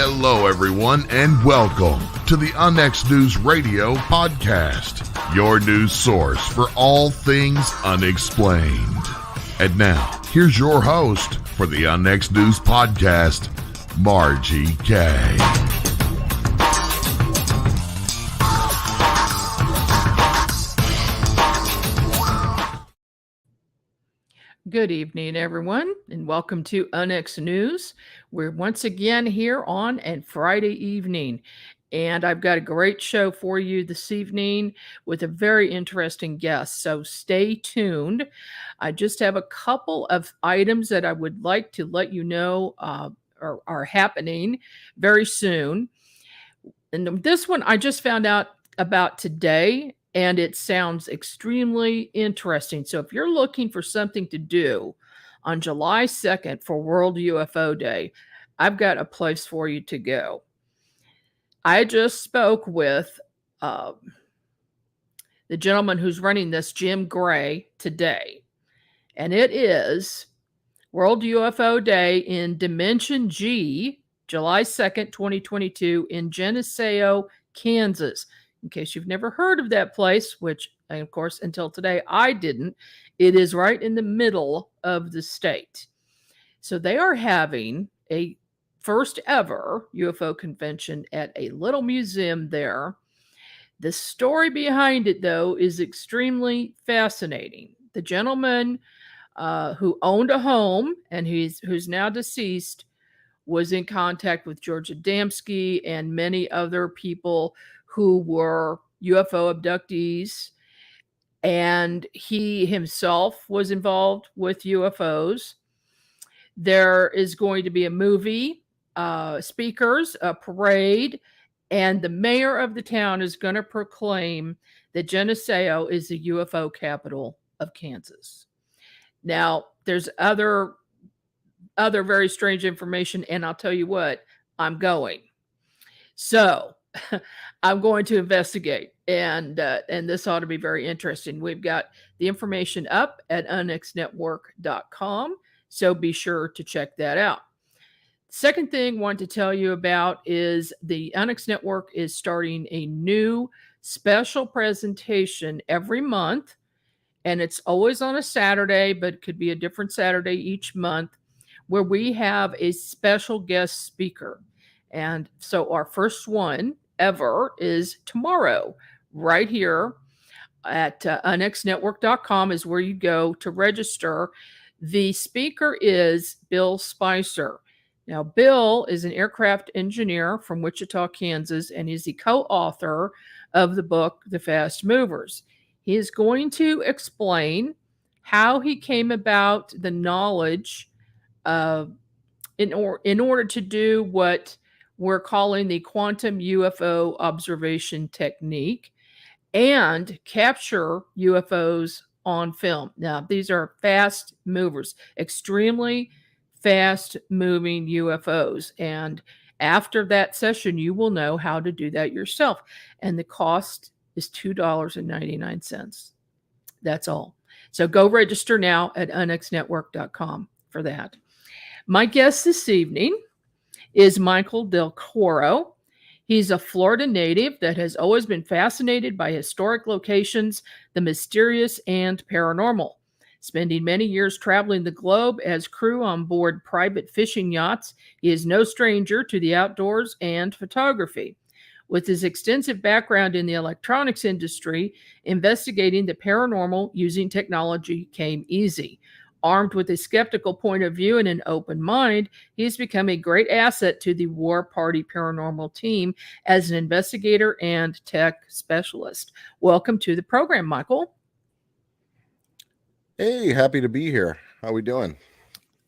Hello, everyone, and welcome to the Unnext News Radio podcast, your news source for all things unexplained. And now, here's your host for the Unnext News podcast, Margie K. Good evening, everyone, and welcome to Unnext News. We're once again here on a Friday evening, and I've got a great show for you this evening with a very interesting guest, so stay tuned. I just have a couple of items that I would like to let you know are happening very soon. And this one I just found out about today, and it sounds extremely interesting. So if you're looking for something to do on July 2nd for World UFO Day, I've got a place for you to go. I just spoke with the gentleman who's running this, Jim Gray, today. And it is World UFO Day in Dimension G, July 2nd, 2022 in Geneseo, Kansas. In case you've never heard of that place, which, of course, until today I didn't, it is right in the middle of the state. So they are having a first ever UFO convention at a little museum there. The story behind it, though, is extremely fascinating. The gentleman who owned a home and who's now deceased was in contact with George Adamski and many other people who were UFO abductees, and he himself was involved with UFOs. There is going to be a movie, speakers, a parade, and the mayor of the town is going to proclaim that Geneseo is the UFO capital of Kansas. Now, there's other very strange information, and I'll tell you what, I'm going. So I'm going to investigate, and this ought to be very interesting. We've got the information up at unnextnetwork.com, so be sure to check that out. Second thing I want to tell you about is the Unnext Network is starting a new special presentation every month, and it's always on a Saturday, but it could be a different Saturday each month, where we have a special guest speaker. And so our first one ever is tomorrow, right here at unnextnetwork.com is where you go to register. The speaker is Bill Spicer. Now, Bill is an aircraft engineer from Wichita, Kansas, and he's the co-author of the book, The Fast Movers. He is going to explain how he came about the knowledge in order to do what we're calling the quantum UFO observation technique and capture UFOs on film. Now, these are fast movers, extremely fast moving UFOs. And after that session, you will know how to do that yourself. And the cost is $2.99. That's all. So go register now at unnextnetwork.com for that. My guest this evening is Michael Del Coro. He's a Florida native that has always been fascinated by historic locations, the mysterious, and paranormal. Spending many years traveling the globe as crew on board private fishing yachts, he is no stranger to the outdoors and photography. With his extensive background in the electronics industry, investigating the paranormal using technology came easy. Armed with a skeptical point of view and an open mind, he's become a great asset to the War Party Paranormal team as an investigator and tech specialist. Welcome to the program, Michael. Hey, happy to be here. How we doing?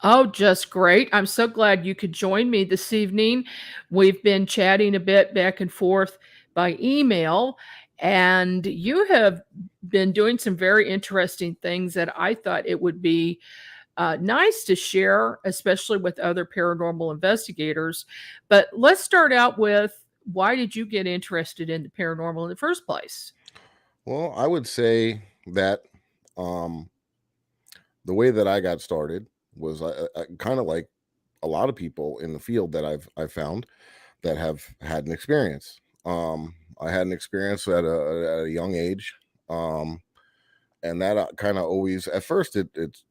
Oh, just great. I'm so glad you could join me this evening. We've been chatting a bit back and forth by email, and you have been doing some very interesting things that I thought it would be nice to share, especially with other paranormal investigators. But let's start out with, why did you get interested in the paranormal in the first place? Well, I would say that the way that I got started was I kind of like a lot of people in the field that I've found. that have had an experience. I had an experience at a young age, and that kind of always, at first, it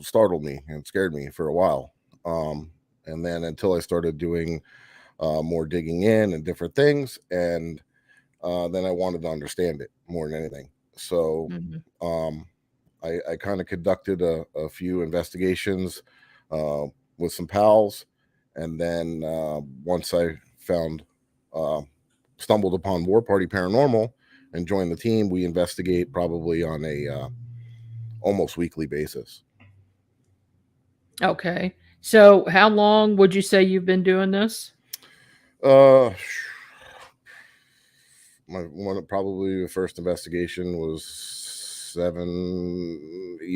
startled me and scared me for a while, and then until I started doing more digging in and different things, and then I wanted to understand it more than anything. So Mhm. I kind of conducted a few investigations with some pals, and then once I found stumbled upon War Party Paranormal and joined the team, we investigate probably on a almost weekly basis. Okay. So how long would you say you've been doing this? Uh, probably the first investigation was 7 8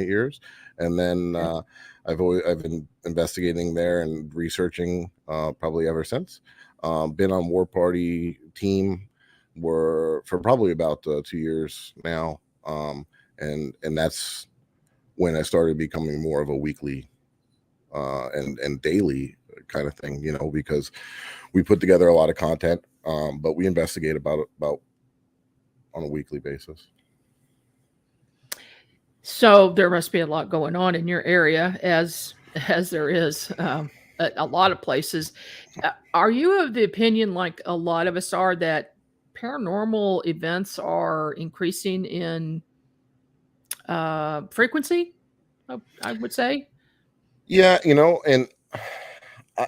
years, and then Okay. I've been investigating there and researching probably ever since. Been on War Party team for probably about 2 years now, and that's when I started becoming more of a weekly and daily kind of thing, because we put together a lot of content, but we investigate about on a weekly basis. So there must be a lot going on in your area, as there is at a lot of places. Are you of the opinion, like a lot of us are, that paranormal events are increasing in frequency? I would say. Yeah, and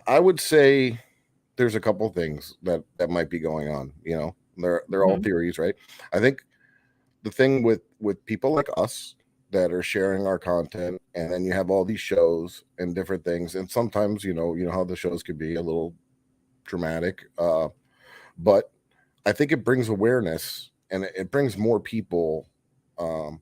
I would say there's a couple things that might be going on. They're all Mhm. theories, right? I think the thing with people like us that are sharing our content, and then you have all these shows and different things, and sometimes you know how the shows could be a little dramatic, but I think it brings awareness, and it brings more people um,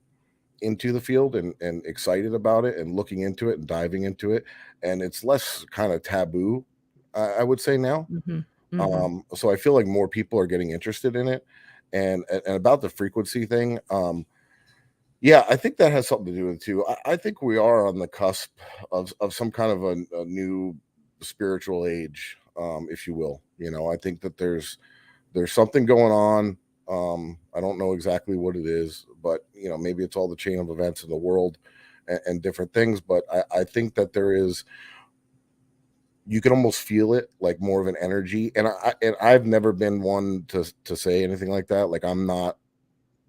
into the field and excited about it and looking into it and diving into it, and it's less kind of taboo, I would say now. Mhm. Mhm. So I feel like more people are getting interested in it, and about the frequency thing. Yeah, I think that has something to do with it too. I think we are on the cusp of some kind of a new spiritual age, if you will. I think that there's something going on. I don't know exactly what it is, but maybe it's all the chain of events in the world and different things. But I think that there is, you can almost feel it, like more of an energy. And I've never been one to say anything like that. Like, I'm not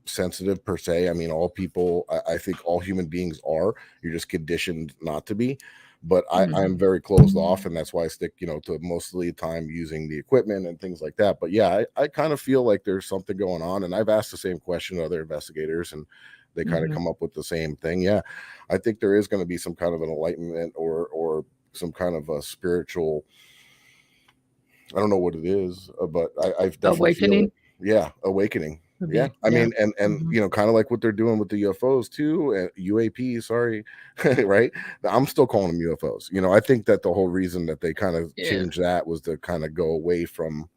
sensitive per se. I mean, all people, I think all human beings are. You're just conditioned not to be. But I'm Mhm. very closed off, and that's why I stick, to mostly the time using the equipment and things like that. But yeah, I kind of feel like there's something going on, and I've asked the same question to other investigators, and they kind of Mhm. come up with the same thing. Yeah, I think there is going to be some kind of an enlightenment or some kind of a spiritual. I don't know what it is, but I definitely feel Awakening it. Yeah, awakening. would Yeah, be, I yeah. mean, and Mhm. kind of like what they're doing with the UFOs too, UAP. Sorry, right? I'm still calling them UFOs. I think that the whole reason that they kind of Yeah. changed that was to kind of go away from,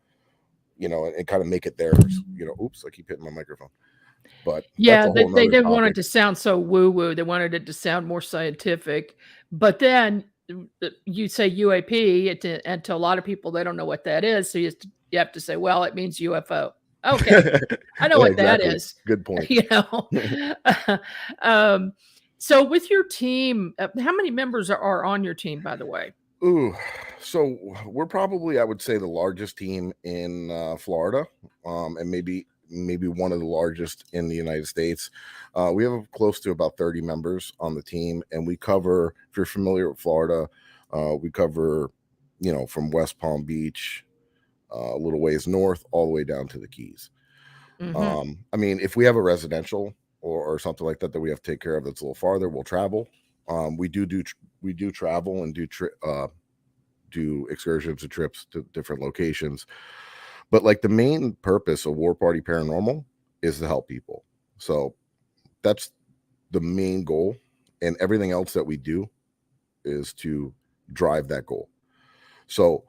and kind of make it theirs. Oops, I keep hitting my microphone, but that's Yeah, a whole they nother didn't want it topic. to sound so woo-woo, they wanted it to sound more scientific, but then, you say UAP, and to a lot of people, they don't know what that is, so you have to say, "Well, it means UFO." Okay, I know Yeah, what that exactly. is, Good point. you know? Um, so with your team, how many members are on your team, by the way? Ooh, so we're probably, I would say, the largest team in Florida, and maybe one of the largest in the United States. We have close to about 30 members on the team, and we cover. If you're familiar with Florida, we cover, from West Palm Beach, a little ways north, all the way down to the Keys. Mhm. I mean, if we have a residential or something like that we have to take care of that's a little farther, we'll travel. We do travel and do excursions and trips to different locations. But like the main purpose of War Party Paranormal is to help people. So that's the main goal. And everything else that we do is to drive that goal. So,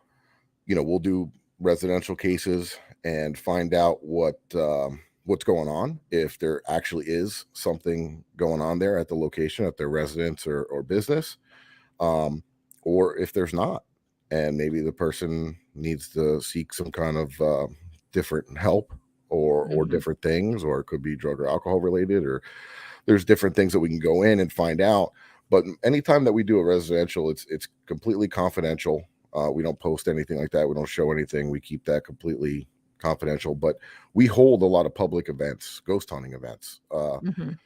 we'll do residential cases and find out what's going on, if there actually is something going on there at the location, at their residence or business, um, or if there's not. and maybe the person needs to seek some kind of different help or Mhm. different things, or it could be drug or alcohol related, or there's different things that we can go in and find out. But anytime that we do a residential, it's completely confidential. We don't post anything like that. We don't show anything. We keep that completely confidential. But we hold a lot of public events, ghost hunting events, Mhm.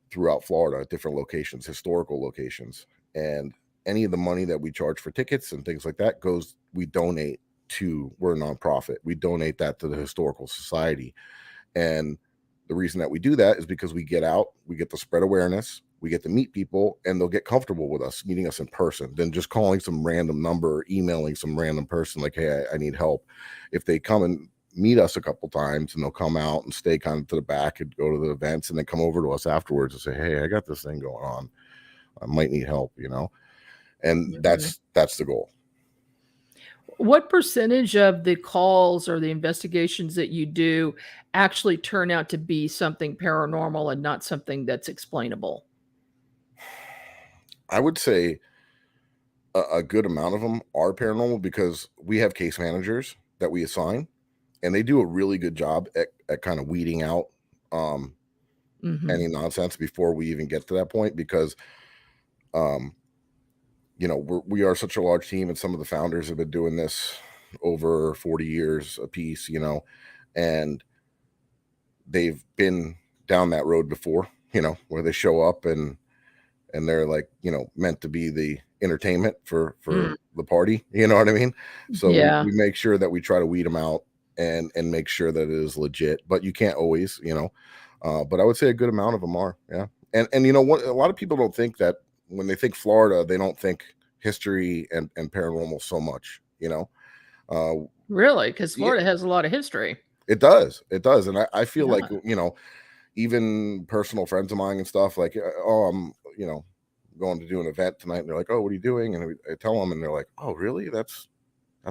throughout Florida at different locations, historical locations. And any of the money that we charge for tickets and things like that we donate to, we're a nonprofit. We donate that to the Historical Society. And the reason that we do that is because we get out, we get to spread awareness, we get to meet people, and they'll get comfortable with us meeting us in person than just calling some random number or emailing some random person like, hey, I need help. If they come and meet us a couple times, and they'll come out and stay kind of to the back and go to the events and then come over to us afterwards and say, hey, I got this thing going on. I might need help, and Mhm. that's the goal. What percentage of the calls or the investigations that you do actually turn out to be something paranormal and not something that's explainable? I would say a good amount of them are paranormal because we have case managers that we assign, and they do a really good job at kind of weeding out um, Mhm. any nonsense before we even get to that point, because um, we are such a large team, and some of the founders have been doing this over 40 years a piece, and they've been down that road before, where they show up and they're like, meant to be the entertainment for Mm. the party, you know what I mean? So Yeah. we make sure that we try to weed them out and make sure that it is legit, but you can't always, but I would say a good amount of them are. Yeah. And what, a lot of people don't think that when they think Florida, they don't think history and paranormal so much, uh Really? Because yeah, Florida has a lot of history. it does. And I feel like, Yeah. even personal friends of mine and stuff, like, oh, I'm, going to do an event tonight, and they're like, oh, what are you doing? And I tell them, and they're like, oh, really? That's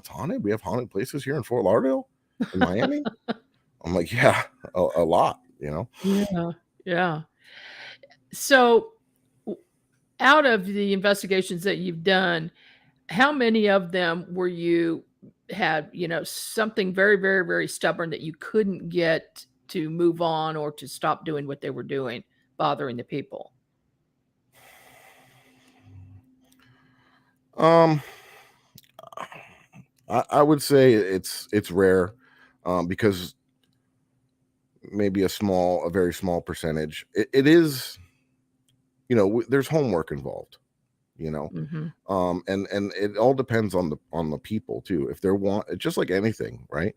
haunted? We have haunted places here in Fort Lauderdale, in Miami? I'm like, yeah, a lot, Yeah. Yeah. So, w out of the investigations that you've done, how many of them were you had, something very, very, very stubborn that you couldn't get to move on or to stop doing what they were doing, bothering the people? um I would say it's rare, because maybe a very small percentage, it is, there's homework involved, you know Mhm. and it all depends on the people too. If they're just like anything, right?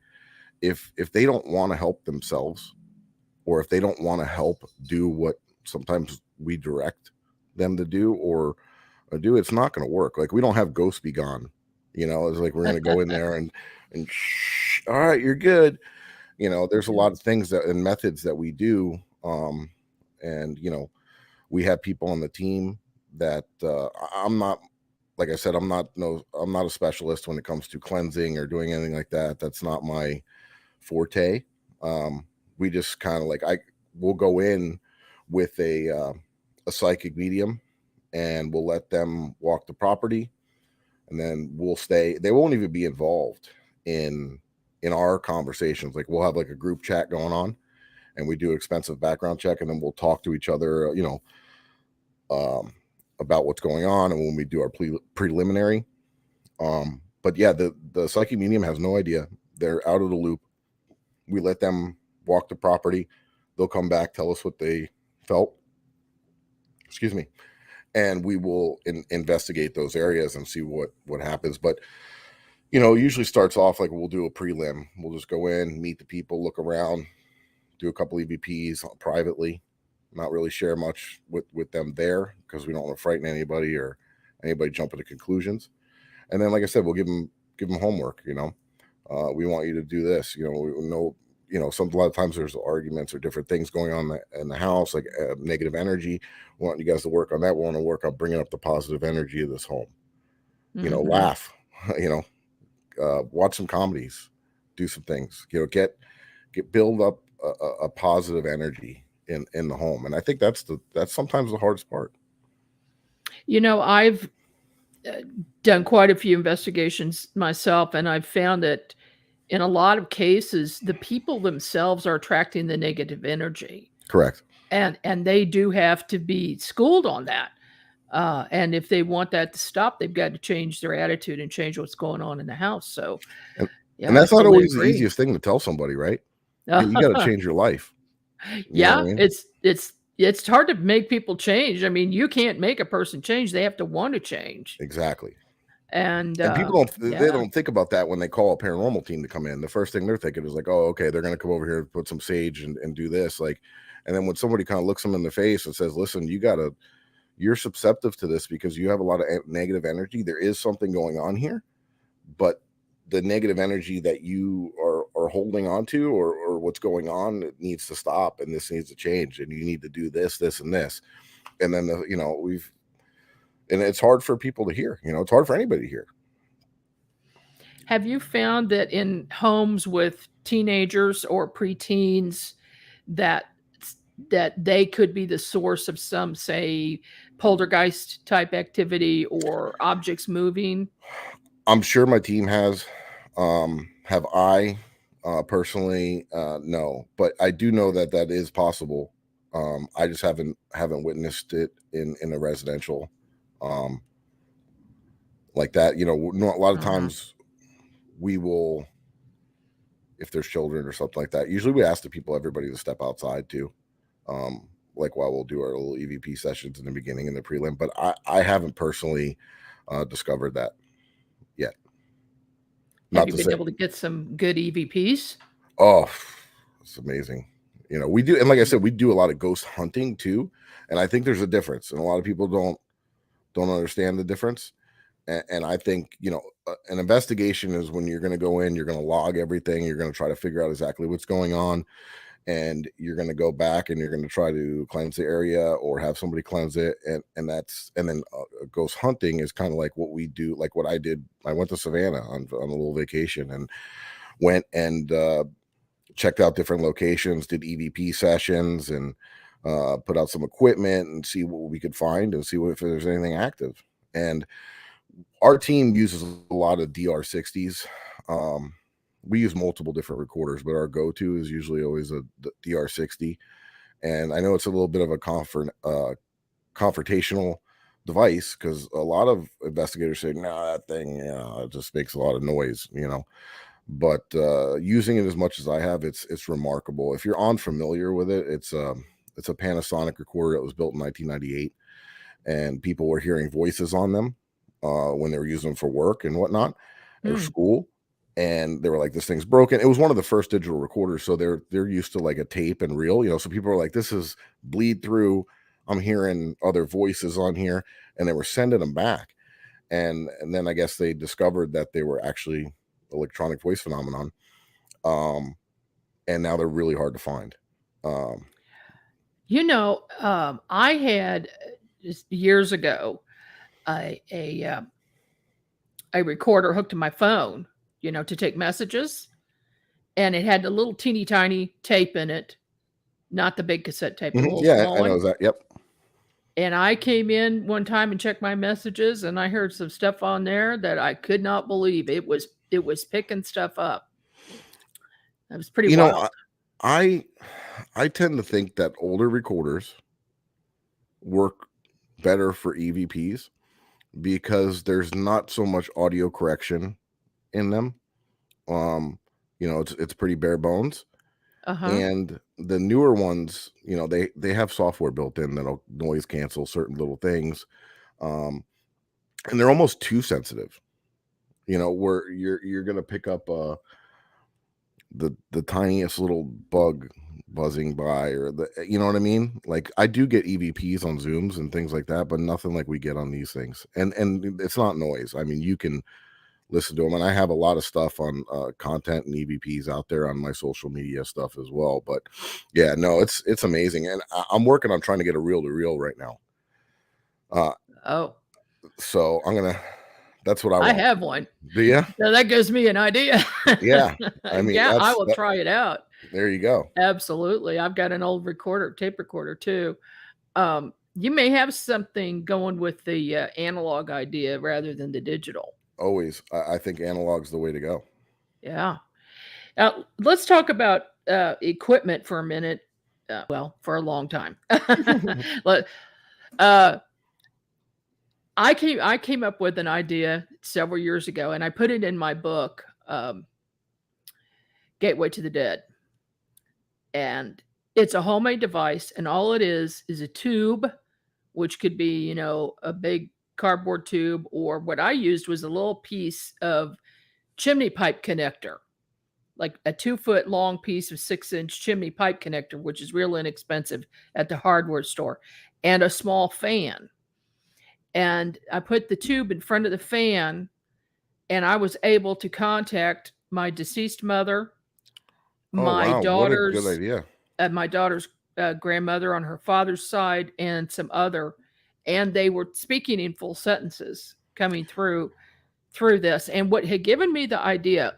If they don't want to help themselves, or if they don't want to help do what sometimes we direct them to do, or do, it's not going to work. Like, we don't have ghosts be gone, it's like we're going to go in there and shh, all right, you're good. There's a Yeah. lot of things that and methods that we do, and we have people on the team that I'm not, like I said, I'm not a specialist when it comes to cleansing or doing anything like that. That's not my forte. Um, we just kind of like, we'll go in with a psychic medium, and we'll let them walk the property, and then we'll stay. They won't even be involved in our conversations. Like, we'll have like a group chat going on, and we do expensive background check, and then we'll talk to each other, um, about what's going on, and when we do our preliminary. But yeah, the psychic medium has no idea. They're out of the loop. We let them walk the property. They'll come back, tell us what they felt. Excuse me. And we will investigate those areas and see what happens. But usually starts off like, we'll do a prelim. We'll just go in, meet the people, look around, do a couple EVPs privately, not really share much with them there, because we don't want to frighten anybody or anybody jumping to conclusions. And then, like I said, we'll give them homework. We want you to do this. We know, a lot of times there's arguments or different things going on in the house, like negative energy. We want you guys to work on that. We want to work on bringing up the positive energy of this home. Mhm. Laugh. Watch some comedies, do some things. Build up a positive energy in the home. And I think that's sometimes the hardest part. I've done quite a few investigations myself, and I've found that in a lot of cases, the people themselves are attracting the negative energy, Correct. and they do have to be schooled on that. And if they want that to stop, they've got to change their attitude and change what's going on in the house. So, And, yeah, and I that's not totally always the agree. easiest thing to tell somebody, right? You got to change your life. You know Yeah, what I mean? it's hard to make people change. I mean, you can't make a person change; they have to want to change. Exactly. And And people they yeah, don't think about that when they call a paranormal team to come in. The first thing they're thinking is like, oh, okay, they're going to come over here and put some sage and do this. Like, and then when somebody kind of looks them in the face and says, listen, you're susceptible to this because you have a lot of negative energy. There is something going on here, but the negative energy that you are holding on to or what's going on, it needs to stop, and this needs to change, and you need to do this, and this. And then, and it's hard for people to hear, it's hard for anybody to hear. have you found that in homes with teenagers or preteens that they could be the source of some, say, poltergeist type activity or objects moving? I'm sure my team has. Have I personally? No, but I do know that is possible. I just haven't witnessed it in a residential like that. A lot of times we will, if there's children or something like that, usually we ask everybody to step outside too. Like while we'll do our little EVP sessions in the beginning and the prelim, but I haven't personally discovered that yet. Have you been able to get some good EVPs? Oh, it's amazing. We do, and like I said, we do a lot of ghost hunting too, and I think there's a difference, and a lot of people don't understand the difference. And I think an investigation is when you're going to go in, you're going to log everything, you're going to try to figure out exactly what's going on, and you're going to go back and you're going to try to cleanse the area or have somebody cleanse it, and then ghost hunting is kind of like what we do, like what I did. I went to Savannah on a little vacation and went and checked out different locations, did EVP sessions, and put out some equipment and see what we could find and see if there's anything active. And our team uses a lot of DR60s. We use multiple different recorders, but our go-to is usually always a DR60. And I know it's a little bit of a confrontational device because a lot of investigators say, no, that thing, it just makes a lot of noise, But using it as much as I have, it's remarkable. If you're unfamiliar with it, it's a Panasonic recorder that was built in 1998, and people were hearing voices on them when they were using them for work and whatnot or school. And they were like, this thing's broken. It was one of the first digital recorders. So they're used to like a tape and reel, so people are like, this is bleed through. I'm hearing other voices on here, and they were sending them back. And then I guess they discovered that they were actually electronic voice phenomenon. And now they're really hard to find. I had just years ago a recorder hooked to my phone, to take messages, and it had a little teeny tiny tape in it, not the big cassette tape, the little Yeah, small I know one. that. Yep. And I came in one time and checked my messages, and I heard some stuff on there that I could not believe. It was picking stuff up. That was pretty wild. I tend to think that older recorders work better for EVPs because there's not so much audio correction in them. It's pretty bare bones. And the newer ones, they have software built in that'll noise cancel certain little things. And they're almost too sensitive, where you're going to pick up the tiniest little bug buzzing by, or you know what I mean? Like, I do get EVPs on Zooms and things like that, but nothing like we get on these things. And it's not noise. I mean, you can listen to them, and I have a lot of stuff on content and EVPs out there on my social media stuff as well. But yeah, no, it's amazing, and I'm working on trying to get a reel-to-reel right now. So that's what I want. I have one. Do you? So that gives me an idea. Yeah, I mean, yeah, I will try it out. There you go. Absolutely. I've got an old tape recorder too. You may have something going with the analog idea rather than the digital. Always. I think analog's the way to go. Yeah. Now, let's talk about equipment for a minute. Well, for a long time. Let- uh, I came up with an idea several years ago, and I put it in my book, Gateway to the Dead. And it's a homemade device, and all it is a tube, which could be, a big cardboard tube, or what I used was a little piece of chimney pipe connector, like a 2-foot long piece of 6-inch chimney pipe connector, which is real inexpensive at the hardware store, and a small fan. And I put the tube in front of the fan, and I was able to contact my deceased mother, Oh, my wow. What a good daughter's idea. my daughter's grandmother on her father's side, and some other, and they were speaking in full sentences coming through this. And what had given me the idea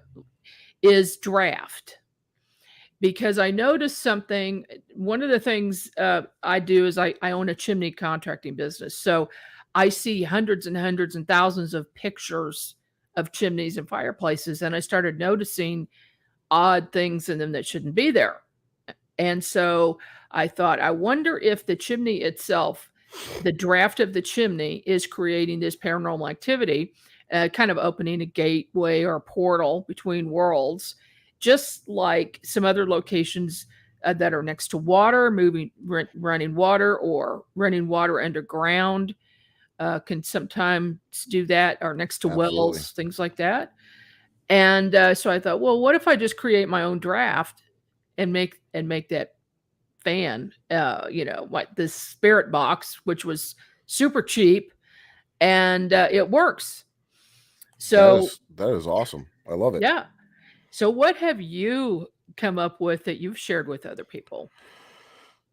is draft, because I noticed something. One of the things I do is I own a chimney contracting business, so I see hundreds and hundreds and thousands of pictures of chimneys and fireplaces, and I started noticing odd things in them that shouldn't be there. And so I thought, I wonder if the chimney itself, the draft of the chimney, is creating this paranormal activity, kind of opening a gateway or a portal between worlds, just like some other locations that are next to water, running water, or running water underground can sometimes do that, or next to Absolutely. wells, things like that. And so I thought, well, what if I just create my own draft and make that fan, like this spirit box, which was super cheap, and it works. So that is awesome. I love it. yeah. So what have you come up with that you've shared with other people?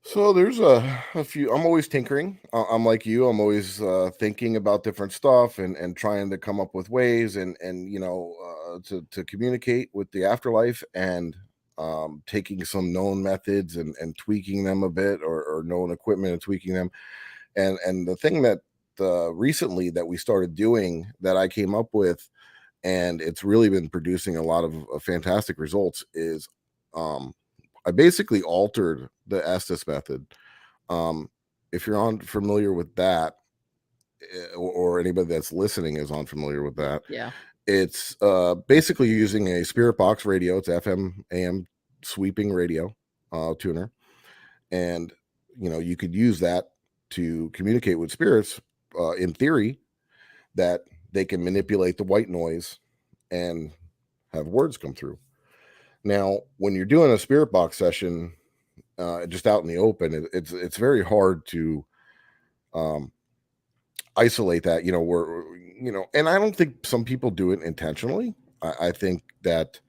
So there's a few. I'm always tinkering. I'm like you. I'm always thinking about different stuff and trying to come up with ways and to communicate with the afterlife, and taking some known methods and tweaking them a bit, or known equipment and tweaking them. And the thing that recently that we started doing, that I came up with, and it's really been producing a lot of fantastic results, is I basically altered the Estes method. If you're familiar with that, or anybody that's listening is unfamiliar with that, Yeah. it's basically using a spirit box radio. It's FM AM sweeping radio tuner, and you could use that to communicate with spirits, in theory, that they can manipulate the white noise and have words come through. Now, when you're doing a spirit box session, just out in the open, it's very hard to isolate that, and I don't think some people do it intentionally. I think that,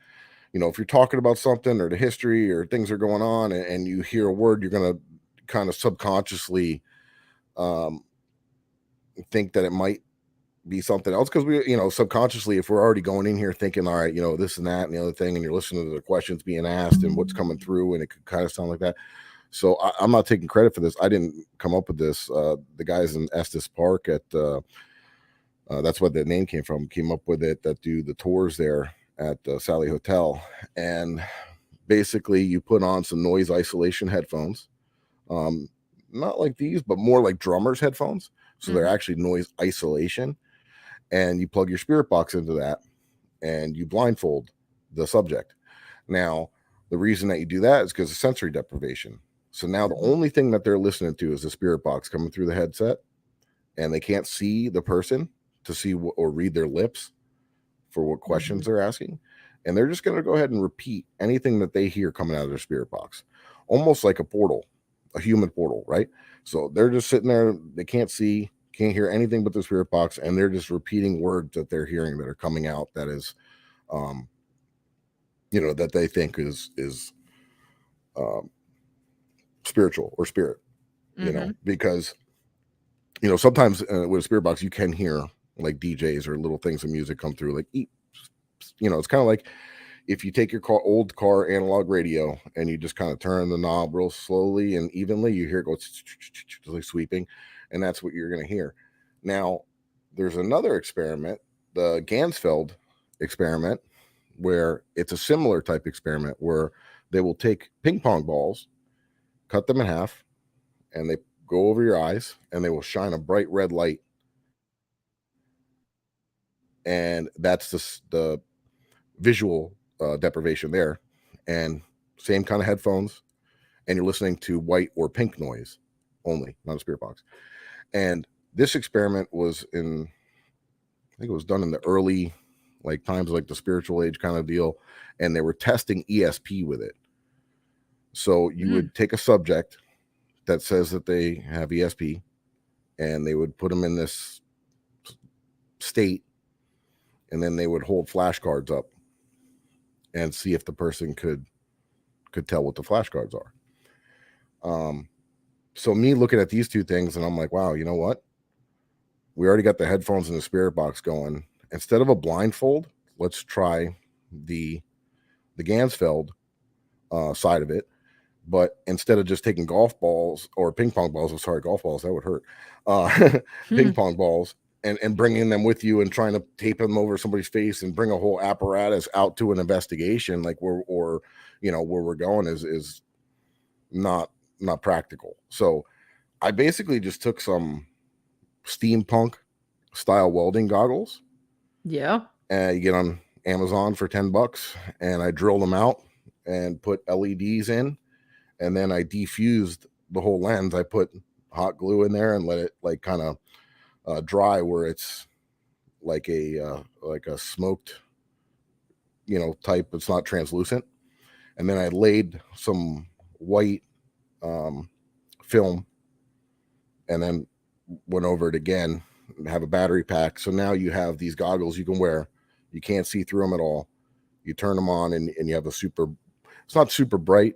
if you're talking about something, or the history, or things are going on, and you hear a word, you're going to kind of subconsciously think that it might be something else, because we, subconsciously, if we're already going in here thinking, all right, this and that and the other thing, and you're listening to the questions being asked and what's coming through, and it could kind of sound like that. So I'm not taking credit for this. I didn't come up with this. The guys in Estes Park at that's what the name came from, came up with it, that do the tours there at Sally Hotel. And basically you put on some noise isolation headphones, not like these, but more like drummers headphones. So they're actually noise isolation. And you plug your spirit box into that, and you blindfold the subject. Now, the reason that you do that is because of sensory deprivation. So now the only thing that they're listening to is the spirit box coming through the headset, and they can't see the person to see or read their lips for what questions they're asking. And they're just going to go ahead and repeat anything that they hear coming out of their spirit box, almost like a portal, a human portal, right? So they're just sitting there, they can't see, can't hear anything but the spirit box, and they're just repeating words that they're hearing that are coming out, that is that they think is spiritual or spirit, because sometimes with a spirit box you can hear like DJs or little things of music come through, like it's kind of like if you take your old car analog radio and you just kind of turn the knob real slowly and evenly, you hear it go like sweeping, and that's what you're going to hear. Now, there's another experiment, the Gansfeld experiment, where it's a similar type experiment where they will take ping pong balls, cut them in half, and they go over your eyes, and they will shine a bright red light. And that's the visual deprivation there. And same kind of headphones, and you're listening to white or pink noise only, not a spirit box. And this experiment was in, I think it was done in the early like times, like the spiritual age kind of deal, and they were testing ESP with it. So you would take a subject that says that they have ESP, and they would put them in this state, and then they would hold flashcards up and see if the person could tell what the flashcards are. So me looking at these two things, and I'm like, wow, you know what? We already got the headphones and the spirit box going. Instead of a blindfold, let's try the Gansfeld side of it. But instead of just taking golf balls or ping pong balls, I'm sorry, golf balls, that would hurt. Ping pong balls and bringing them with you and trying to tape them over somebody's face and bring a whole apparatus out to an investigation, like where we're going is not practical. So I basically just took some steampunk style welding goggles. Yeah. You get on Amazon for $10, and I drilled them out and put LEDs in, and then I defused the whole lens. I put hot glue in there and let it like kind of dry, where it's like a smoked, type. It's not translucent. And then I laid some white film, and then went over it again and have a battery pack. So now you have these goggles you can wear. You can't see through them at all. You turn them on, and you have it's not super bright,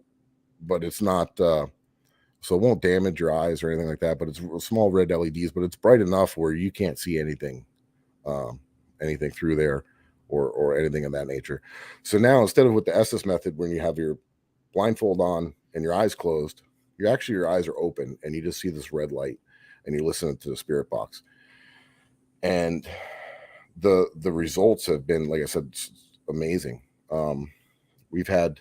but it's not, so it won't damage your eyes or anything like that, but it's small red LEDs, but it's bright enough where you can't see anything through there or anything of that nature. So now, instead of with the Estes method, when you have your blindfold on and your eyes closed, your eyes are open, and you just see this red light, and you listen to the spirit box. And the results have been, like I said, amazing. We've had,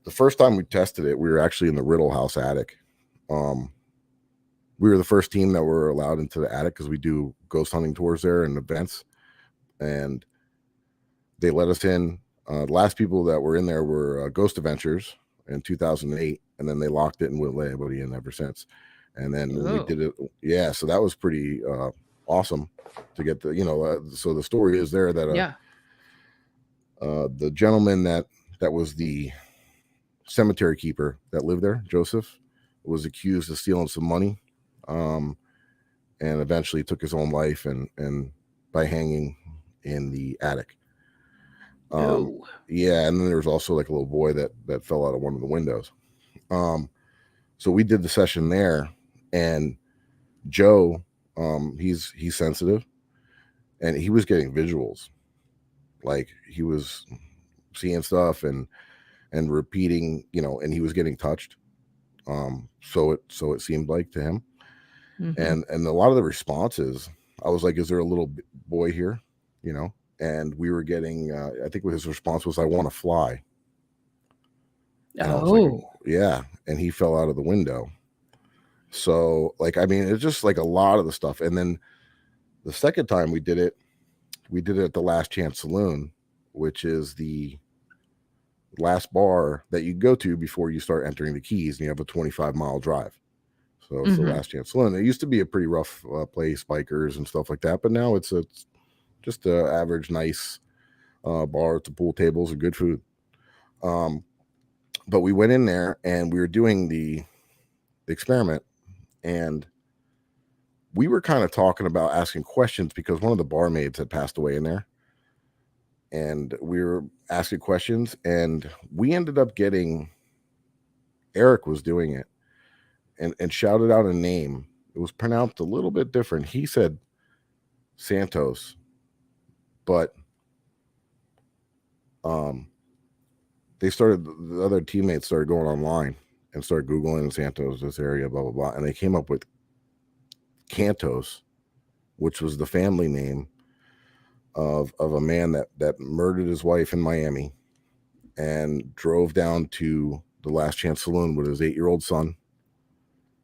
the first time we tested it, we were actually in the Riddle House attic. We were the first team that were allowed into the attic because we do ghost hunting tours there and events, and they let us in. The last people that were in there were Ghost Adventures in 2008, and then they locked it and wouldn't let anybody in ever since. And then when we did it, yeah, so that was pretty awesome to get so the story is there that the gentleman that was the cemetery keeper that lived there, Joseph, was accused of stealing some money, and eventually took his own life and by hanging in the attic. Yeah, and then there was also like a little boy that fell out of one of the windows. So we did the session there, and Joe, he's sensitive, and he was getting visuals, like he was seeing stuff and repeating, and he was getting touched. So it seemed like to him. And a lot of the responses, I was like, is there a little boy here? And we were getting, I think his response was, I want to fly. And I was like, yeah. And he fell out of the window. So like, I mean, it's just like a lot of the stuff. And then the second time we did it at the Last Chance Saloon, which is the last bar that you go to before you start entering the Keys, and you have a 25-mile drive. So it's the Last Chance Saloon. It used to be a pretty rough place, bikers and stuff like that, but now it's just a average, nice bar. It's a pool tables and good food. But we went in there and we were doing the experiment, and we were kind of talking about asking questions because one of the barmaids had passed away in there, and we were asking questions, and we ended up getting, Eric was doing it and shouted out a name. It was pronounced a little bit different. He said Santos, but The other teammates started going online and started Googling Santos, this area, blah, blah, blah. And they came up with Cantos, which was the family name of a man that murdered his wife in Miami and drove down to the Last Chance Saloon with his 8-year-old son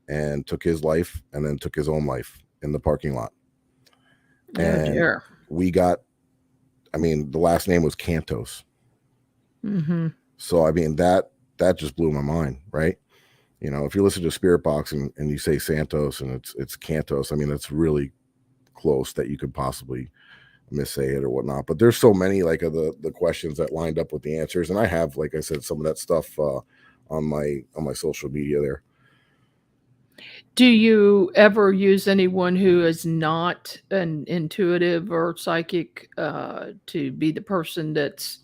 and took his life and then took his own life in the parking lot. Oh, And dear. the last name was Cantos. Mm-hmm. So, that just blew my mind, right? If you listen to Spirit Box and you say Santos and it's Cantos, that's really close that you could possibly missay it or whatnot. But there's so many of the questions that lined up with the answers. And I have, like I said, some of that stuff on my social media there. Do you ever use anyone who is not an intuitive or psychic to be the person that's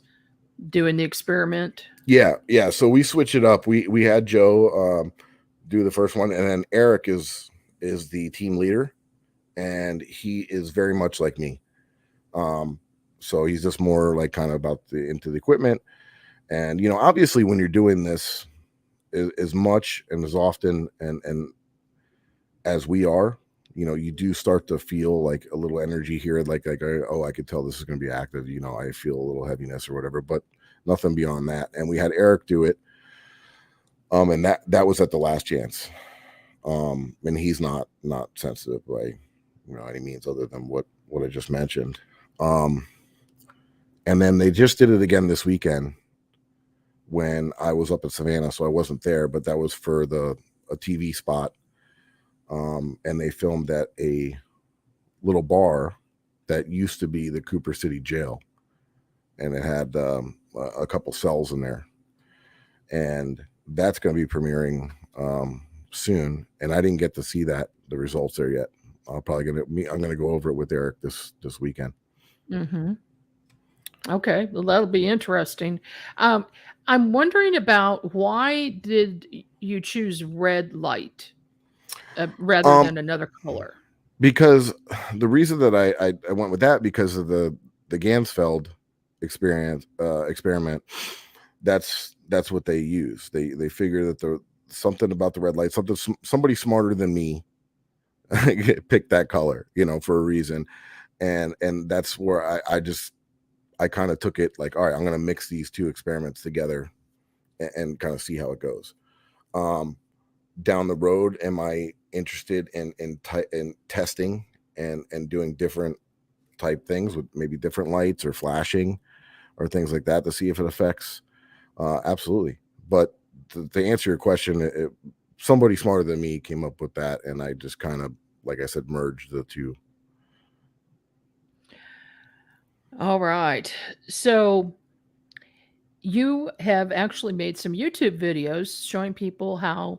doing the experiment? Yeah. So we switch it up. We had Joe do the first one, and then Eric is the team leader, and he is very much like me. So he's just more like kind of into the equipment, and obviously when you're doing this as much and as often and as we are, you do start to feel like a little energy here, like I could tell this is going to be active. I feel a little heaviness or whatever, but nothing beyond that. And we had Eric do it, and that was at the Last Chance, and he's not sensitive by any means other than what I just mentioned. And then they just did it again this weekend when I was up at Savannah, so I wasn't there, but that was for a TV spot. And they filmed at a little bar that used to be the Cooper City Jail, and it had a couple cells in there, and that's going to be premiering soon. And I didn't get to see the results there yet. I'm going to go over it with Eric this weekend. Mm-hmm. Okay, well, that'll be interesting. I'm wondering about why did you choose red light rather than another color? Because the reason that I went with that, because of the Gansfeld experiment, that's what they use. They figure that something about the red light, somebody smarter than me picked that color, for a reason. And that's where I kind of took it like, all right, I'm going to mix these two experiments together and kind of see how it goes. Down the road, am I interested in testing and doing different type things with maybe different lights or flashing or things like that to see if it affects? Absolutely. But to answer your question, somebody smarter than me came up with that, and I just kind of, like I said, merged the two. All right. So you have actually made some YouTube videos showing people how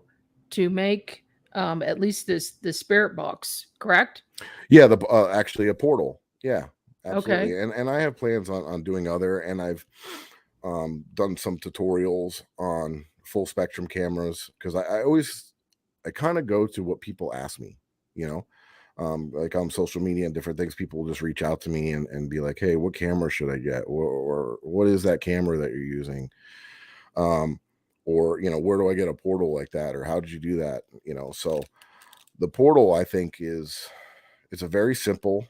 to make at least the spirit box, correct? Yeah, actually a portal. Yeah, absolutely. Okay. And I have plans on doing other, and I've done some tutorials on full spectrum cameras, because I kind of go to what people ask me, like on social media and different things. People will just reach out to me and be like, hey, what camera should I get? Or what is that camera that you're using? Or, where do I get a portal like that? Or how did you do that? So the portal, I think, it's a very simple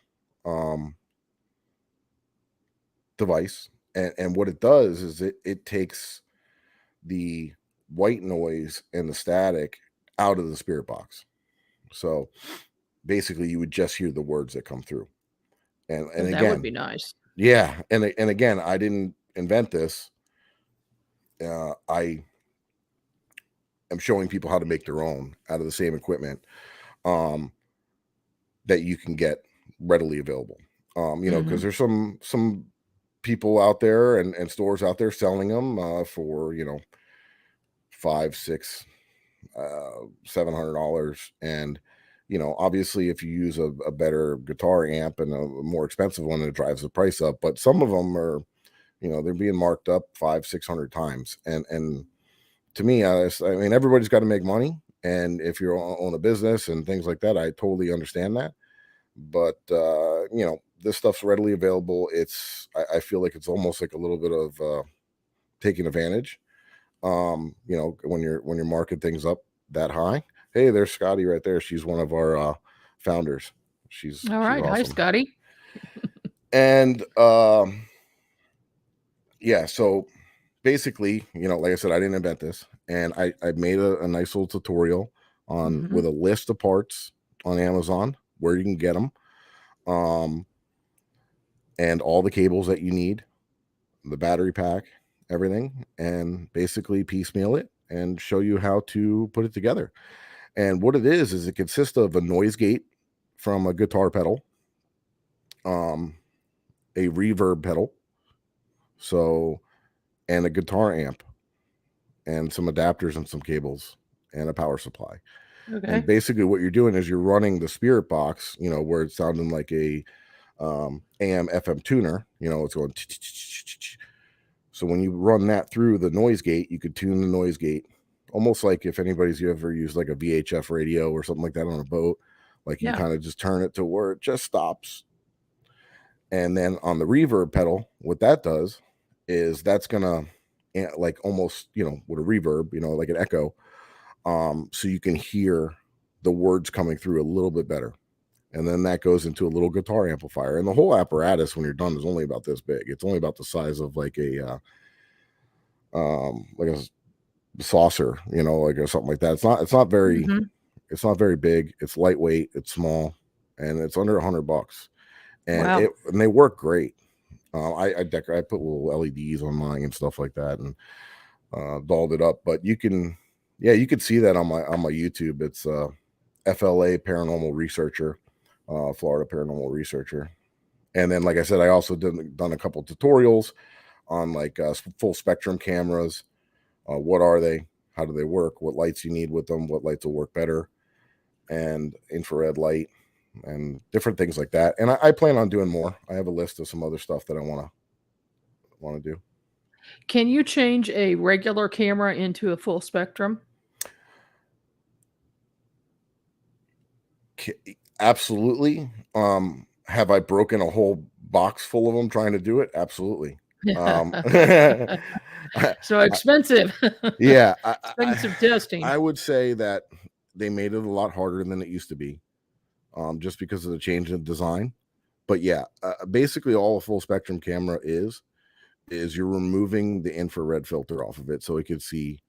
device. And what it does is it takes the white noise and the static out of the spirit box. So basically you would just hear the words that come through. And That again, would be nice. yeah. And again, I didn't invent this. I am showing people how to make their own out of the same equipment that you can get readily available. Because there's some people out there and stores out there selling them for $500, $600, $700, and obviously if you use a better guitar amp and a more expensive one, it drives the price up. But some of them are, they're being marked up 500-600 times, and to me, everybody's got to make money, and if you're on a business and things like that, I totally understand that. But this stuff's readily available. I feel like it's almost like a little bit of taking advantage. You know, when you're marking things up that high. Hey, there's Scotty right there. She's one of our founders. She's All right. awesome. Hi, Scotty. And yeah, so basically, you know, like I said, I didn't invent this, and I made a nice little tutorial on with a list of parts on Amazon where you can get them, and all the cables that you need, the battery pack, everything, and basically piecemeal it and show you how to put it together. And what it is it consists of a noise gate from a guitar pedal, a reverb pedal, so, and a guitar amp, and some adapters and some cables and a power supply. Okay. And basically what you're doing is you're running the spirit box, you know, where it's sounding like a AM FM tuner, you know, it's going. So when you run that through the noise gate, you could tune the noise gate almost like if anybody's you ever used like a VHF radio or something like that on a boat, like you kind of just turn it to where it just stops. And then on the reverb pedal, what that does is that's gonna like almost, you know, with a reverb, you know, like an echo, so you can hear the words coming through a little bit better. And then that goes into a little guitar amplifier, and the whole apparatus when you're done is only about this big. It's only about the size of like a saucer, you know, like or something like that. It's not very big. It's lightweight, it's small, and it's under $100. And and they work great. I put little LEDs on mine and stuff like that, and dolled it up. But you can see that on my YouTube. It's FLA Paranormal Researcher, Florida Paranormal Researcher. And then, like I said, I also done a couple tutorials on like full spectrum cameras. What are they? How do they work? What lights you need with them? What lights will work better? And infrared light and different things like that. And I plan on doing more. I have a list of some other stuff that I want to do. Can you change a regular camera into a full spectrum? Absolutely. Have I broken a whole box full of them trying to do it? Absolutely. So expensive. Yeah. Expensive testing. I would say that they made it a lot harder than it used to be, just because of the change in design. But yeah, basically all a full spectrum camera is you're removing the infrared filter off of it so it could see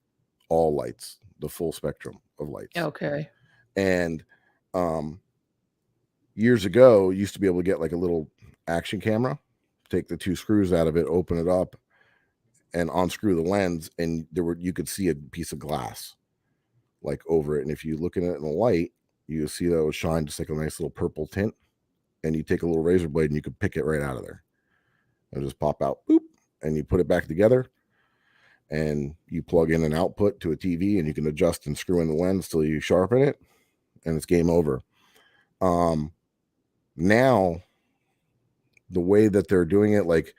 all lights, the full spectrum of lights. Okay. And years ago, you used to be able to get like a little action camera, take the 2 screws out of it, open it up, and unscrew the lens, and you could see a piece of glass like over it. And if you look at it in the light, you see that it would shine just like a nice little purple tint. And you take a little razor blade and you could pick it right out of there. It'll just pop out, boop, and you put it back together. And you plug in an output to a TV, and you can adjust and screw in the lens till you sharpen it, and it's game over. Now, the way that they're doing it, like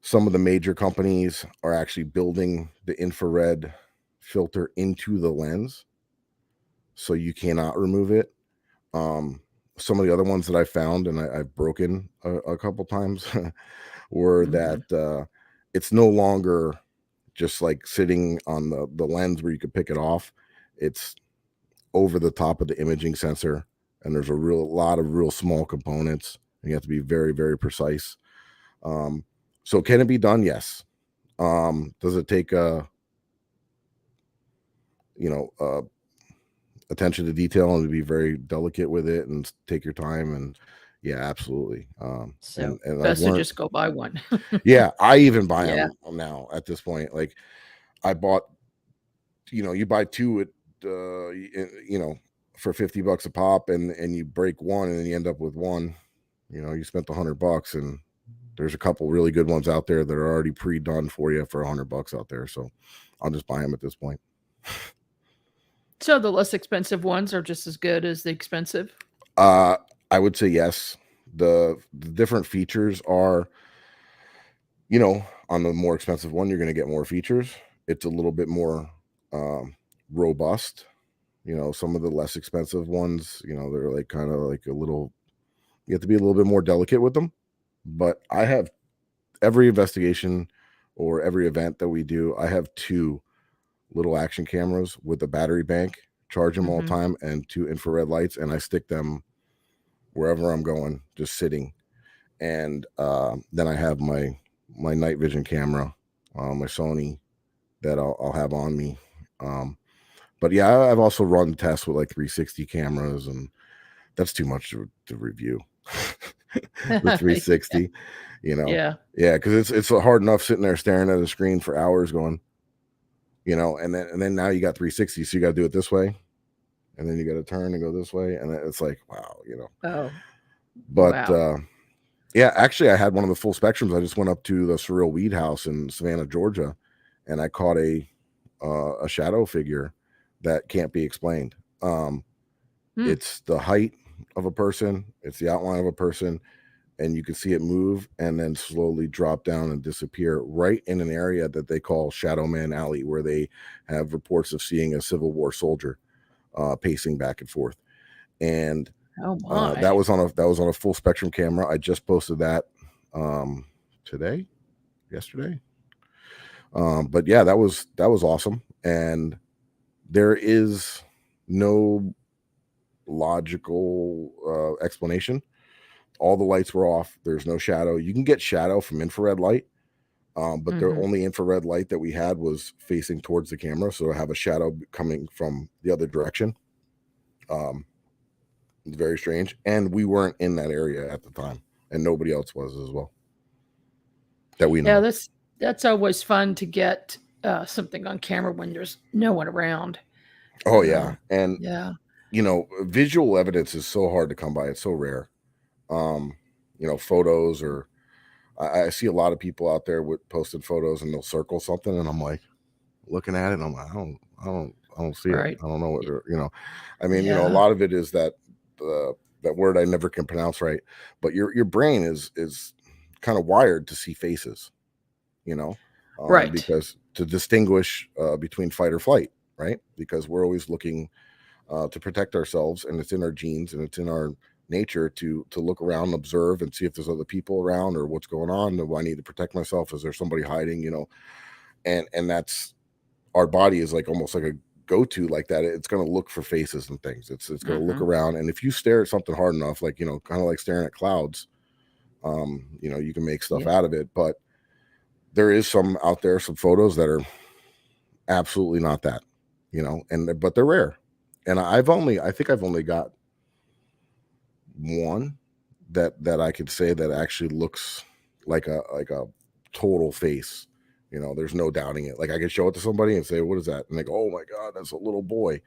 some of the major companies are actually building the infrared filter into the lens, so you cannot remove it. Some of the other ones that I found, and I've broken a couple times, were that it's no longer just like sitting on the lens where you could pick it off. It's over the top of the imaging sensor, and there's a lot of real small components, and you have to be very, very precise. So can it be done? Yes. Does it take attention to detail and to be very delicate with it and take your time? And yeah, absolutely. So and best to just go buy one. Yeah, I even buy them now at this point. Like I bought, you buy 2 at for $50 a pop, and you break one, and then you end up with one. You spent $100, and there's a couple really good ones out there that are already pre-done for you for $100 out there. So I'll just buy them at this point. So the less expensive ones are just as good as the expensive? I would say yes. The different features are, on the more expensive one, you're going to get more features. It's a little bit more robust. Some of the less expensive ones, they're like kind of like a little You have to be a little bit more delicate with them. But I have every investigation or every event that we do, I have 2 little action cameras with a battery bank, charge them all the time, and 2 infrared lights, and I stick them wherever I'm going, just sitting. And then I have my night vision camera, my Sony, that I'll have on me. But yeah, I've also run tests with like 360 cameras, and that's too much to review. The 360, Yeah. yeah, because it's hard enough sitting there staring at a screen for hours, going, and then now you got 360, so you got to do it this way, and then you got to turn and go this way, and it's like, wow, Oh, But wow. yeah, actually, I had one of the full spectrums. I just went up to the Surreal Weed House in Savannah, Georgia, and I caught a shadow figure that can't be explained. It's the height of a person, it's the outline of a person, and you can see it move and then slowly drop down and disappear right in an area that they call Shadow Man Alley, where they have reports of seeing a Civil War soldier pacing back and forth. And Oh my. that was on a full spectrum camera. I just posted that yesterday. But yeah, that was awesome. And there is no logical explanation. All the lights were off. There's no shadow. You can get shadow from infrared light, but the only infrared light that we had was facing towards the camera, so I have a shadow coming from the other direction. It's very strange, and we weren't in that area at the time, and nobody else was as well that we know. Yeah, that's always fun to get something on camera when there's no one around. Oh yeah, and yeah, visual evidence is so hard to come by. It's so rare. Photos, or I see a lot of people out there with posted photos, and they'll circle something, and I'm like looking at it, and I'm like, I don't see right. it. I don't know what I mean, Yeah. a lot of it is that that word I never can pronounce right, but your brain is kind of wired to see faces, Right. because to distinguish between fight or flight, right? Because we're always looking to protect ourselves, and it's in our genes and it's in our nature to look around and observe and see if there's other people around or what's going on. Do I need to protect myself? Is there somebody hiding? And that's, our body is like almost like a go-to like that. It's going to look for faces and things. It's going to look around, and if you stare at something hard enough, like kind of like staring at clouds, you can make stuff out of it. But there is some out there, some photos that are absolutely not that, but they're rare. And I think I've only got one that I could say that actually looks like a total face. There's no doubting it. Like I could show it to somebody and say, "What is that?" And they go, "Oh my God, that's a little boy."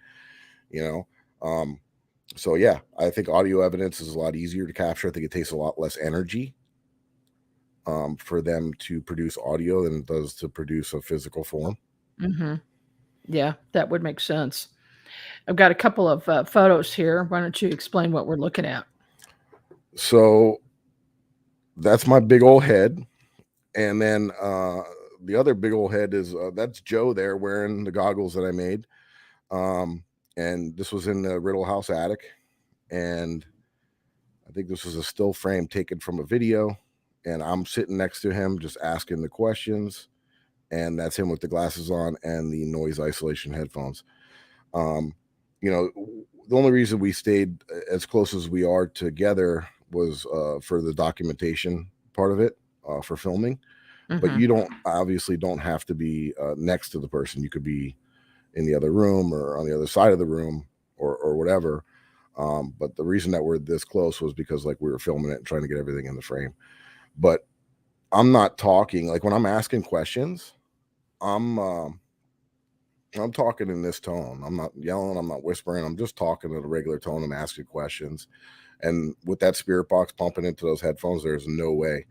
So yeah, I think audio evidence is a lot easier to capture. I think it takes a lot less energy for them to produce audio than it does to produce a physical form. Yeah, that would make sense. I've got a couple of photos here. Why don't you explain what we're looking at? So that's my big old head. And then the other big old head is that's Joe there wearing the goggles that I made. And this was in the Riddle House attic. And I think this was a still frame taken from a video. And I'm sitting next to him just asking the questions. And that's him with the glasses on and the noise isolation headphones. The only reason we stayed as close as we are together was for the documentation part of it, for filming. But you obviously don't have to be next to the person. You could be in the other room or on the other side of the room or whatever. But the reason that we're this close was because like we were filming it and trying to get everything in the frame. But I'm not talking, like when I'm asking questions, I'm talking in this tone. I'm not yelling. I'm not whispering. I'm just talking at a regular tone and asking questions. And with that spirit box pumping into those headphones, there's no way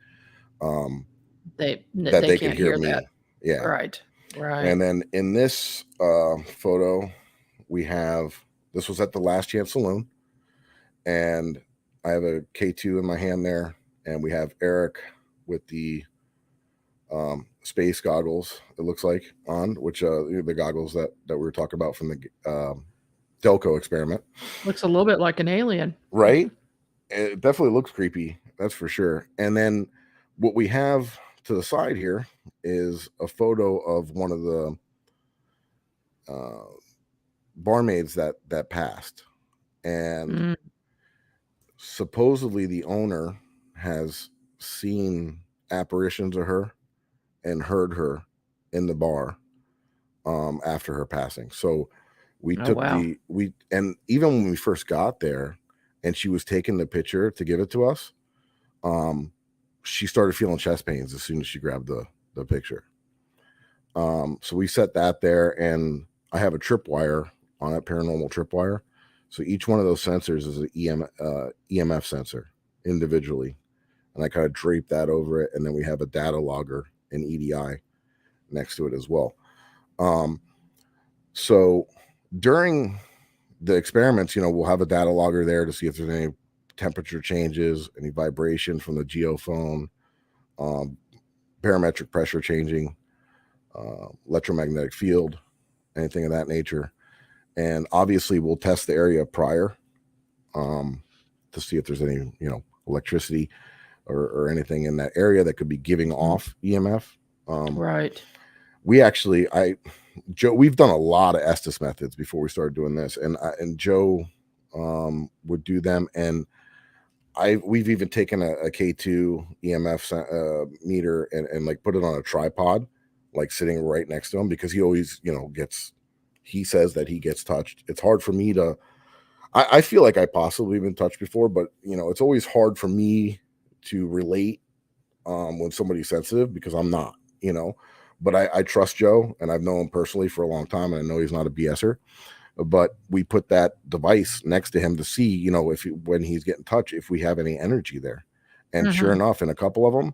they they can't could hear me. that. Yeah. Right. And then in this photo, we have, this was at the Last Chance Saloon, and I have a K2 in my hand there, and we have Eric with the space goggles, it looks like, on, which the goggles that we were talking about from the Delco Experiment. Looks a little bit like an alien. Right? it definitely looks creepy, that's for sure. And then what we have to the side here is a photo of one of the barmaids that passed, and Mm. supposedly the owner has seen apparitions of her and heard her in the bar after her passing. So we Oh, took wow. and even when we first got there and she was taking the picture to give it to us, she started feeling chest pains as soon as she grabbed the picture. So we set that there, and I have a tripwire on it, paranormal tripwire. So each one of those sensors is an EMF sensor individually, and I kind of drape that over it, and then we have a data logger and EDI next to it as well. So during the experiments, we'll have a data logger there to see if there's any temperature changes, any vibration from the geophone, barometric pressure changing, electromagnetic field, anything of that nature. And obviously we'll test the area prior to see if there's any, electricity or anything in that area that could be giving off EMF. Right. Joe, we've done a lot of Estes methods before we started doing this, and Joe would do them, and we've even taken a K2 EMF meter and like put it on a tripod, like sitting right next to him, because he always he says that he gets touched. It's hard for me to I feel like I possibly been touched before, but it's always hard for me to relate when somebody's sensitive, because I'm not, but I trust Joe, and I've known him personally for a long time, and I know he's not a BSer. But we put that device next to him to see, when he's getting touched, if we have any energy there. And sure enough, in a couple of them,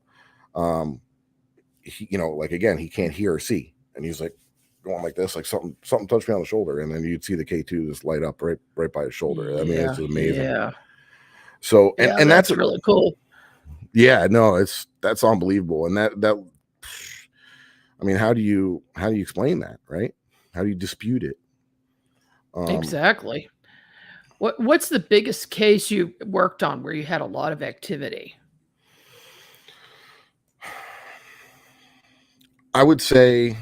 like again, he can't hear or see, and he's like going like this, like something touched me on the shoulder, and then you'd see the K2 just light up right by his shoulder. Yeah, I mean, it's amazing. Yeah. So and that's really cool. Yeah, no, that's unbelievable. And that I mean, how do you explain that, right? How do you dispute it? Exactly. What's the biggest case you worked on where you had a lot of activity? I would say,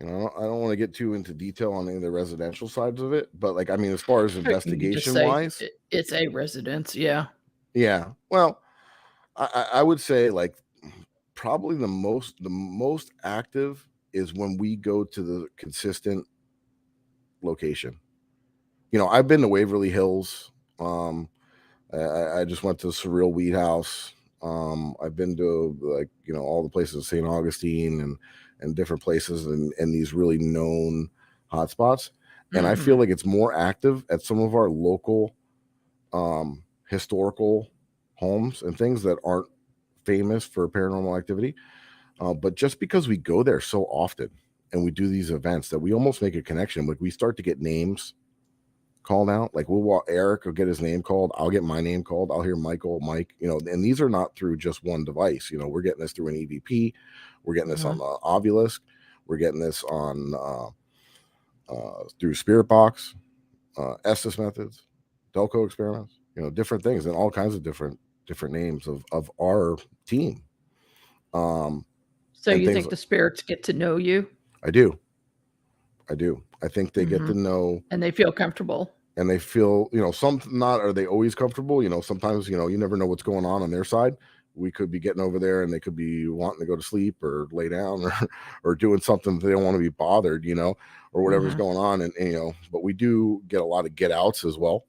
I don't want to get too into detail on any of the residential sides of it, but like, I mean, as far as investigation wise, it's a residence. Yeah. Yeah. Well, I would say like probably the most active is when we go to the consistent location. I've been to Waverly Hills. I just went to Surreal Weed House. I've been to all the places, St. Augustine and different places and these really known hotspots. And I feel like it's more active at some of our local historical homes and things that aren't famous for paranormal activity. But just because we go there so often and we do these events, that we almost make a connection. Like we start to get names called out. Like Eric will get his name called. I'll get my name called. I'll hear Mike, and these are not through just one device. We're getting this through an EVP. We're getting this on the Obelisk. We're getting this on through Spirit Box, Estes methods, Delco experiments, different things, and all kinds of different names of our team. So you think the spirits get to know you? I do. I think they get to know, and they feel comfortable. And they feel, some not are they always comfortable. Sometimes, you never know what's going on their side. We could be getting over there and they could be wanting to go to sleep or lay down or doing something that they don't want to be bothered, or whatever's going on. And, but we do get a lot of get outs as well.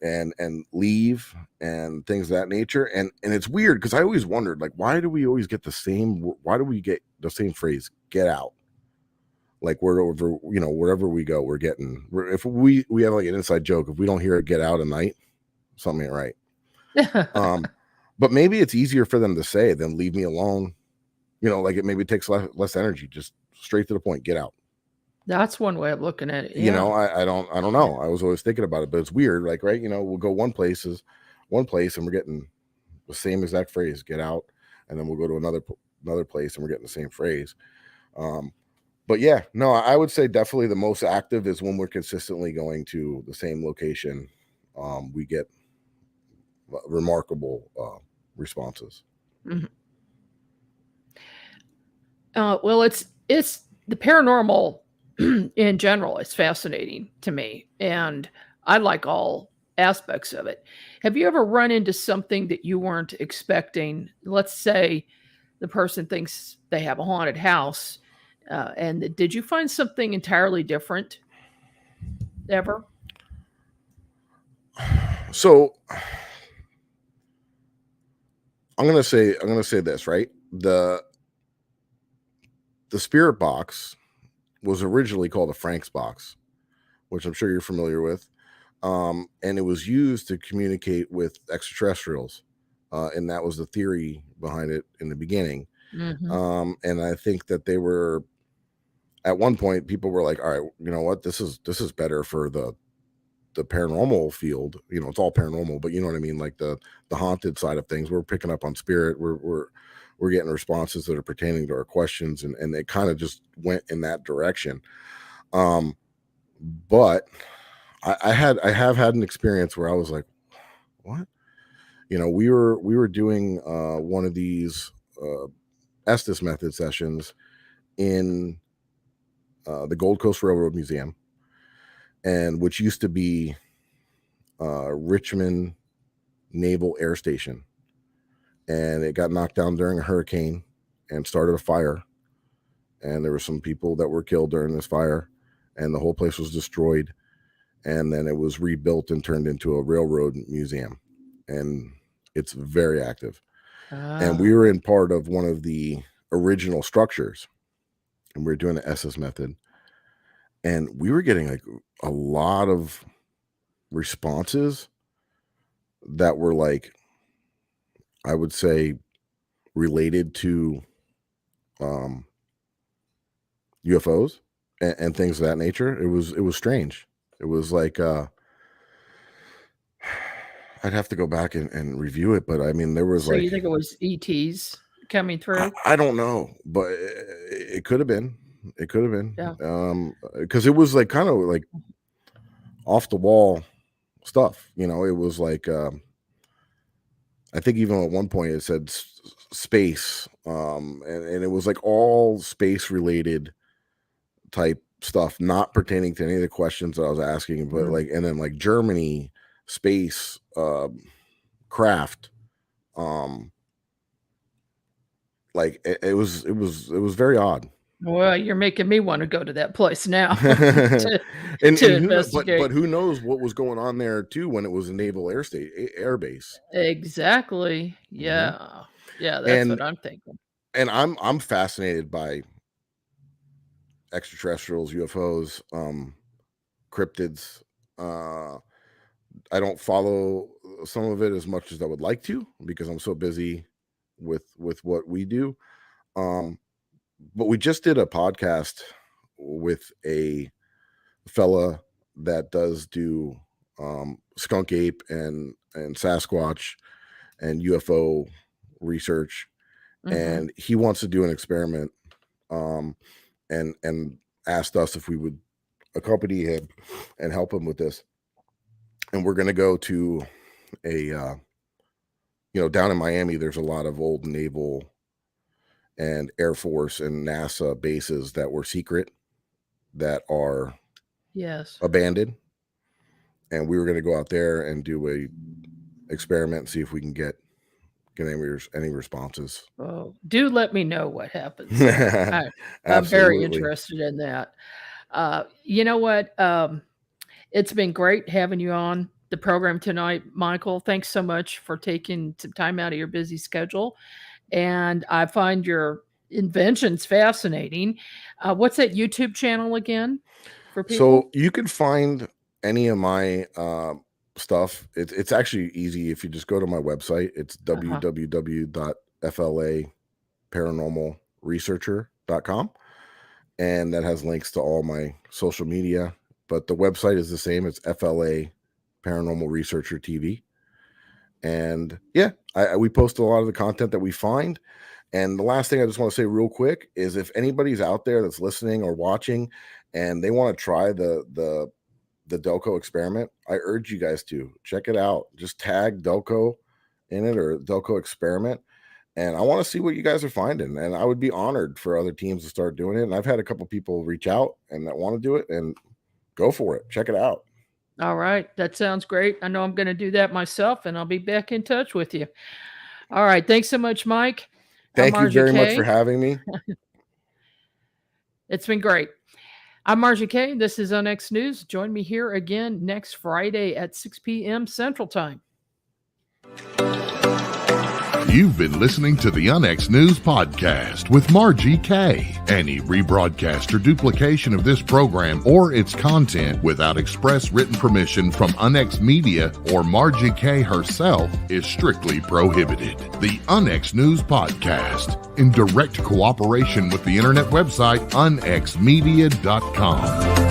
And leave and things of that nature. And it's weird because I always wondered, like, why do we always get the same phrase, get out? Like wherever we go, we're getting, if we have like an inside joke, if we don't hear it get out at night, something ain't right. But maybe it's easier for them to say than leave me alone. Like it maybe takes less energy, just straight to the point, get out. That's one way of looking at it. Yeah. I don't know. I was always thinking about it, but it's weird. Like, right. We'll go one place and we're getting the same exact phrase, get out. And then we'll go to another place and we're getting the same phrase. But yeah, no, I would say definitely the most active is when we're consistently going to the same location. We get remarkable responses. Mhm. Well, it's the paranormal in general is fascinating to me, and I like all aspects of it. Have you ever run into something that you weren't expecting? Let's say the person thinks they have a haunted house, and did you find something entirely different ever? So I'm gonna say this, right? The spirit box was originally called a Frank's box, which I'm sure you're familiar with. And it was used to communicate with extraterrestrials. And that was the theory behind it in the beginning. Mhm. And I think that they were, at one point, people were like, all right, you know what, this is better for the paranormal field. You know, it's all paranormal, but you know what I mean? Like the haunted side of things, we're picking up on spirit. We're getting responses that are pertaining to our questions. And it kind of just went in that direction. But I have had an experience where I was like, what? You know, we were doing one of these Estes method sessions in the Gold Coast Railroad Museum, and which used to be Richmond Naval Air Station, and it got knocked down during a hurricane and started a fire, and there were some people that were killed during this fire, and the whole place was destroyed, and then it was rebuilt and turned into a railroad museum, and it's very active. And we Ah, were in part of one of the original structures, and we were doing the SS method, and we were getting like a lot of responses that were like, I would say, related to um, UFOs and things of that nature. It was strange. It was like I'd have to go back and review it, but I mean, there was so like you think it was ETs coming through? I don't know, but it could have been. It could have Yeah. been because it was like kind of like off the wall stuff. You know, it was like I think even at one point it said space, and it was like all space related type stuff, not pertaining to any of the questions that I was asking, but Mm. like, and then like Germany space craft, um, like it was very odd. Well, you're making me wanna go to that place now to And to who know, investigate. but who knows what was going on there too when it was a naval air base. Exactly. Hmm. Yeah. Yeah, that's And what I'm thinking. I'm fascinated by extraterrestrials, UFOs, cryptids. Uh, I don't follow some of it as much as I would like to because I'm so busy with what we do. Um, but we just did a podcast with a fella that does do skunk ape and Sasquatch and UFO research, Mhm. and he wants to do an experiment, um, and asked us if we would accompany him and help him with this. And we're going to go to a you know, down in Miami, there's a lot of old naval and Air Force and NASA bases that were secret that are Yes. abandoned, and we were going to go out there and do a experiment and see if we can get any responses. Oh, do let me know what happens there. I'm very Absolutely. interested in that. You know what? It's been great having you on the program tonight, Michael. Thanks so much for taking some time out of your busy schedule. And I find your inventions fascinating. What's that YouTube channel again for So people? you can find any of my stuff. It's actually easy if you just go to my website. It's Uh-huh. www.flaparanormalresearcher.com, and that has links to all my social media. But the website is the same. It's FLA Paranormal Researcher TV. And yeah, we post a lot of the content that we find, And the last thing I just want to say real quick is if anybody's out there that's listening or watching and they want to try the Delco Experiment, I urge you guys to check it out. Just tag Delco in it or Delco Experiment. And I want to see what you guys are finding. And I would be honored for other teams to start doing it. And I've had a couple people reach out and that want to do it, and go for it. Check it out. All right. That sounds great. I know I'm going to do that myself, and I'll be back in touch with you. All right. Thanks so much, Mike. Thank you very much for having me. It's been great. I'm Margie Kay. This is UNX News. Join me here again next Friday at 6 p.m. Central Time. You've been listening to the UNX News Podcast with Margie Kay. Any rebroadcast or duplication of this program or its content without express written permission from UNX Media or Margie Kay herself is strictly prohibited. The UNX News Podcast, in direct cooperation with the internet website unxmedia.com.